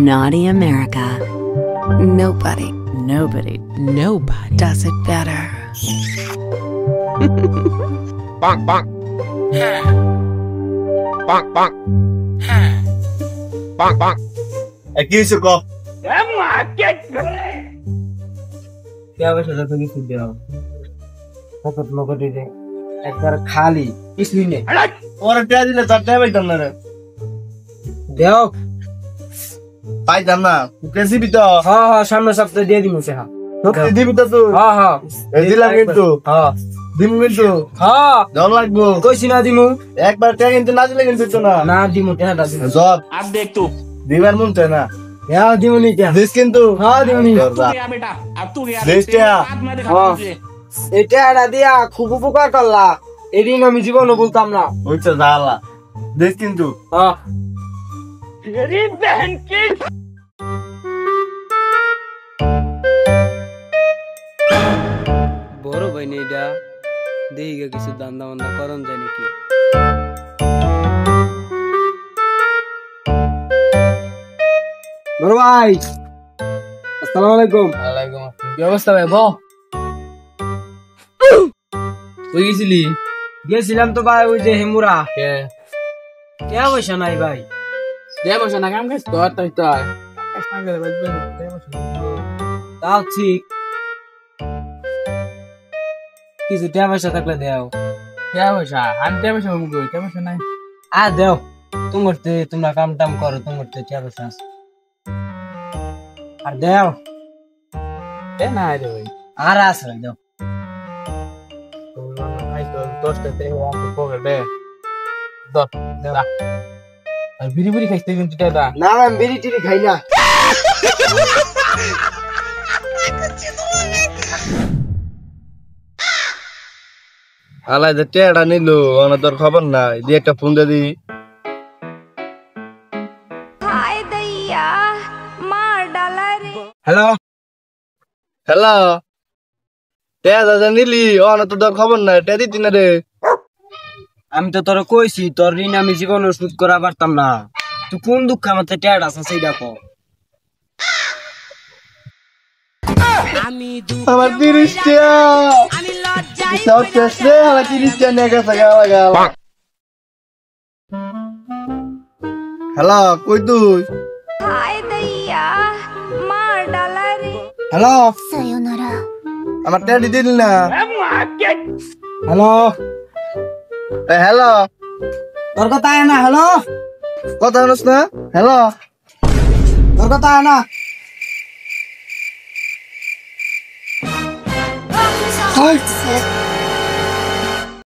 Naughty America. Nobody does it better. Bonk, bonk. Bonk, bonk. Bonk, bonk. কি হয়েছে ক একবার খালি কিছুই নেই ওরা টেয়া দিলে তার টেয়া পাইতাম না রে দেও পাইতাম না কেসিবি তো হ্যাঁ সামনের সপ্তাহে দিয়ে দিব সে সত্যি দিবি তো তুই হ্যাঁ এই দিলাম কিন্তু হ্যাঁ দিম কিন্তু হ্যাঁ জল লাগবো কইছি না দিমু একবার টেয়া কিন্তু না দিলে কিন্তু তো না না দিমু টাকাটা দিমু জব अब देख तू দিবার মন চায় না হ্যাঁ দিমু নি কে দিস কিন্তু হ্যাঁ দিমু নি तू गया बेटा अब तू गया देश क्या? बाद में दिखा हाँ। तुझे এই টাকাটা দিয়া খুব উপকার করলা এদিন আমি জীবনও বলতাম না হচ্ছে জ্বালা দিস কিন্তু হ্যাঁ तेरी बहन की বড় ভাই নেই এটা দেখি গে কিছু দান্দা বান্দা করন যায় নাকি বড় ভাই আসসালামু আলাইকুম ওয়ালাইকুম আসসালাম কি অবস্থা ভাই বল কই গেছিলি গেছিলাম তো ভাই ওই যে হেমুরা কে কে পয়সা নাই ভাই দে বসে না কাম খাইছ তো তুই তো কাজ না করে বাজবে দে বসে তাও ঠিক কিছু টাকা পয়সা থাকলে দেও কে বসা আনতে বসে মুগো কে বসে নাই আর দেও তোমারতে তোমরা কাম টাম করো তোমারতে টাকা পয়সা আছে। আর দেও এ না রে ভাই আর আছে দেও আই তো 10 টা তে ওয়ান পকেট দে দর দা আর বিড়ি বিড়ি খাইতে কিন্তু টাকা না আমি বিড়ি টিড়ি খাই না আলাই যে টেয়াটা নিল ওনা তোর খবর নাই দিয়ে একটা ফোন দিয়ে দি हाय दैया मार डाला रे হ্যালো হ্যালো টেয়া দাদা নিলি ওনা তো তোর খবর নাই টেয়া দিতি না রে আমি তো তোর কইছি তোর ঋণ আমি জীবনে শোধ করা পারতাম না তুই কোন দুঃখ আমার টেড আছে সেইটা কো আমার 30 টা সব শেষ রে আমার 30 টা নিয়ে গেছে গালা গালা হ্যালো কই তুই हाय दैया मार डाला रे হ্যালো さよなら আমার টেয়া দিলি না হ্যালো হ্যালো তোর কথা আয় না হ্যালো কথা শুনছ না হ্যালো তোর কথা আয় না Heart set